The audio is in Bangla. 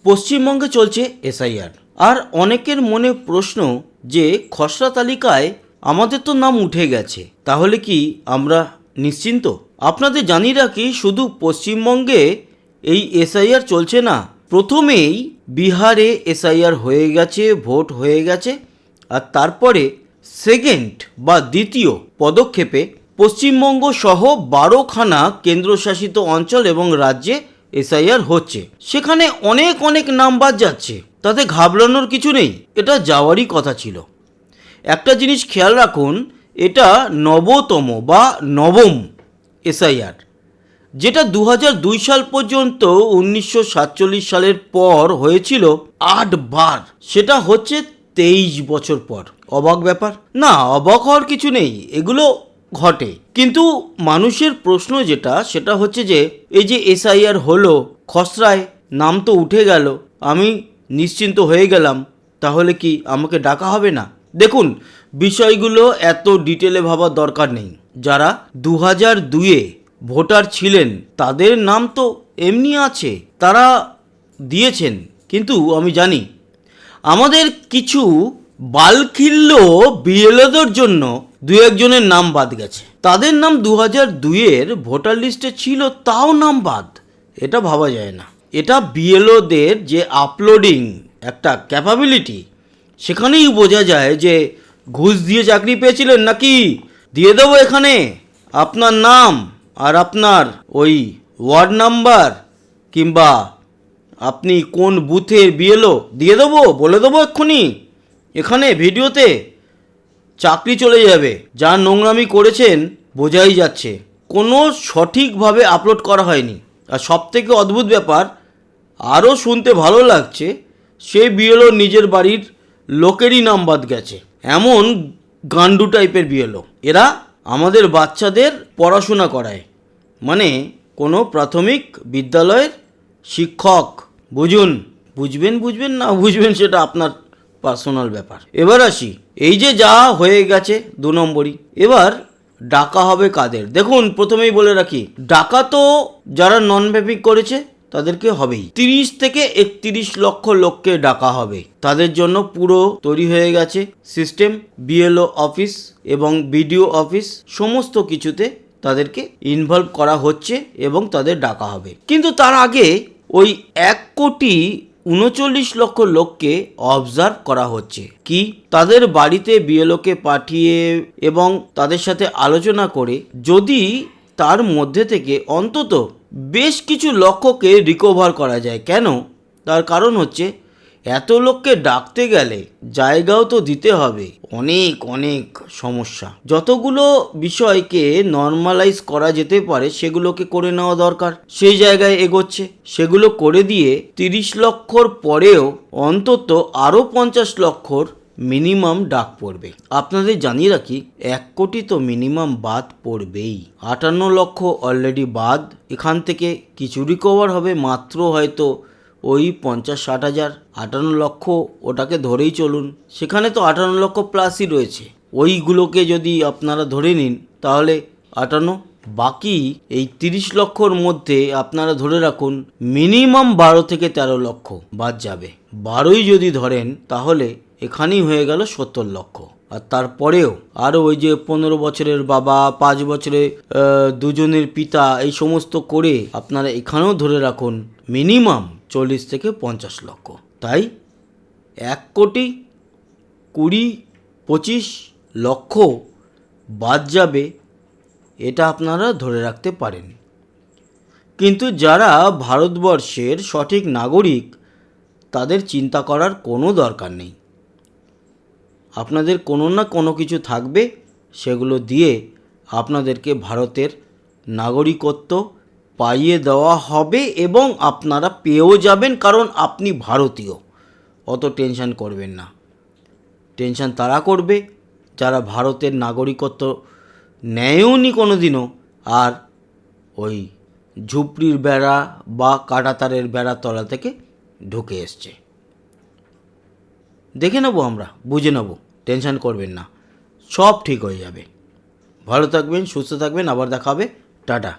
পশ্চিমবঙ্গে চলছে এসআইআর, আর অনেকের মনে প্রশ্ন যে খসড়া তালিকায় আমাদের তো নাম উঠে গেছে, তাহলে কি আমরা নিশ্চিন্ত? আপনাদের জানিয়ে রাখি, শুধু পশ্চিমবঙ্গে এই এসআইআর চলছে না, প্রথমেই বিহারে এসআইআর হয়ে গেছে, ভোট হয়ে গেছে, আর তারপরে সেকেন্ড বা দ্বিতীয় পদক্ষেপে পশ্চিমবঙ্গ সহ 12খানা কেন্দ্রশাসিত অঞ্চল এবং রাজ্যে এসআইআর হচ্ছে। সেখানে অনেক অনেক নাম বাদ যাচ্ছে, তাতে ঘাবড়ানোর কিছু নেই, এটা যাওয়ারই কথা ছিল। একটা জিনিস খেয়াল রাখুন, এটা নবতম বা নবম এসআইআর, যেটা 2002 সাল পর্যন্ত 1947 সালের পর হয়েছিল 8 বার, সেটা হচ্ছে 23 বছর পর। অবাক ব্যাপার না? অবাক হওয়ার কিছু নেই, এগুলো ঘটে। কিন্তু মানুষের প্রশ্ন যেটা, সেটা হচ্ছে যে এই যে এসআইআর হলো, খসড়ায় নাম তো উঠে গেল, আমি নিশ্চিন্ত হয়ে গেলাম, তাহলে কি আমাকে ডাকা হবে না? দেখুন, বিষয়গুলো এত ডিটেলে ভাবার দরকার নেই। যারা 2002-এ ভোটার ছিলেন তাদের নাম তো এমনি আছে, তারা দিয়েছেন। কিন্তু আমি জানি আমাদের কিছু বালখিল্য বিএলওদের জন্য দু একজনের নাম বাদ গেছে। তাদের নাম 2002-এর ভোটার লিস্টে ছিল, তাও নাম বাদ। এটা ভাবা যায় না। এটা বিএলওদের যে আপলোডিং একটা ক্যাপাবিলিটি, সেখানেই বোঝা যায় যে ঘুষ দিয়ে চাকরি পেয়েছিলেন নাকি। দিয়ে দেবো এখানে আপনার নাম আর আপনার ওই ওয়ার্ড নাম্বার, কিংবা আপনি কোন বুথের বিএলও, দিয়ে দেবো, বলে দেবো এক্ষুনি এখানে ভিডিওতে, চাকরি চলে যাবে। যা নোংরামি করেছেন বোঝাই যাচ্ছে, কোনো সঠিকভাবে আপলোড করা হয়নি। আর সবথেকে অদ্ভুত ব্যাপার, আরও শুনতে ভালো লাগছে, সেই বিএলও নিজের বাড়ির লোকেরই নাম বাদ গেছে। এমন গান্ডু টাইপের বিএলও এরা আমাদের বাচ্চাদের পড়াশোনা করায়, মানে কোনো প্রাথমিক বিদ্যালয়ের শিক্ষক। বুঝবেন না বুঝবেন সেটা আপনার পার্সোনাল ব্যাপার। এবার আসি, এই যে যা হয়ে গেছে 2 নম্বরই, এবার ডাকা হবে কাদের? দেখুন, প্রথমেই বলে রাখি, ডাকা তো যারা নন ভ্যাপিং করেছে তাদেরকে হবেই। 30 থেকে 31 লক্ষ লোককে ডাকা হবে। তাদের জন্য পুরো তৈরি হয়ে গেছে সিস্টেম, বিএলও অফিস এবং বিডিও অফিস, সমস্ত কিছুতে তাদেরকে ইনভলভ করা হচ্ছে এবং তাদের ডাকা হবে। কিন্তু তার আগে ওই 1,39,00,000 লোককে অবজার্ভ করা হচ্ছে। কি, তাদের বাড়িতে বিএলওকে পাঠিয়ে এবং তাদের সাথে আলোচনা করে যদি তার মধ্যে থেকে অন্তত বেশ কিছু লক্ষকে রিকভার করা যায়। কেন? তার কারণ হচ্ছে, এত লোককে ডাকতে গেলে জায়গাও তো দিতে হবে, অনেক অনেক সমস্যা। যতগুলো বিষয়কে নর্মালাইজ করা যেতে পারে সেগুলোকে করে নেওয়া দরকার, সেই জায়গায় এগোচ্ছে। সেগুলো করে দিয়ে 30 লক্ষর পরেও অন্তত আরও 50 লক্ষর মিনিমাম ডাক পড়বে। আপনাদের জানিয়ে রাখি, 1 কোটি তো মিনিমাম বাদ পড়বেই। 58 লক্ষ অলরেডি বাদ, এখান থেকে কিছু রিকভার হবে, মাত্র হয়তো ওই 50-60 হাজার। 58 লক্ষ ওটাকে ধরেই চলুন, সেখানে তো 58 লক্ষ প্লাসই রয়েছে। ওইগুলোকে যদি আপনারা ধরে নিন তাহলে 58, বাকি এই 30 লক্ষর মধ্যে আপনারা ধরে রাখুন মিনিমাম 12 থেকে 13 লক্ষ বাদ যাবে। 12ই যদি ধরেন তাহলে এখানেই হয়ে গেল 70 লক্ষ। আর তারপরেও আরও ওই যে 15 বছরের বাবা, 5 বছরে 2 জনের পিতা, এই সমস্ত করে আপনারা এখানেও ধরে রাখুন মিনিমাম 40 থেকে 50 লক্ষ। তাই 1,20,25 লক্ষ বাদ যাবে, এটা আপনারা ধরে রাখতে পারেন। কিন্তু যারা ভারতবর্ষের সঠিক নাগরিক, তাদের চিন্তা করার কোনো দরকার নেই। আপনাদের কোনো না কোনো কিছু থাকবে, সেগুলো দিয়ে আপনাদেরকে ভারতের নাগরিকত্ব পাইয়ে দেওয়া হবে এবং আপনারা পেয়েও যাবেন, কারণ আপনি ভারতীয়। অত টেনশন করবেন না। টেনশন তারা করবে যারা ভারতের নাগরিকত্ব নেয়ওনি কোনো দিনও, আর ওই ঝুপড়ির বেড়া বা কাঁটাতারের বেড়ার তলা থেকে ঢুকে এসছে। দেখে নেব, আমরা বুঝে নেব, টেনশন করবেন না, সব ঠিক হয়ে যাবে। ভালো থাকবেন, সুস্থ থাকবেন, আবার দেখা হবে, টাটা।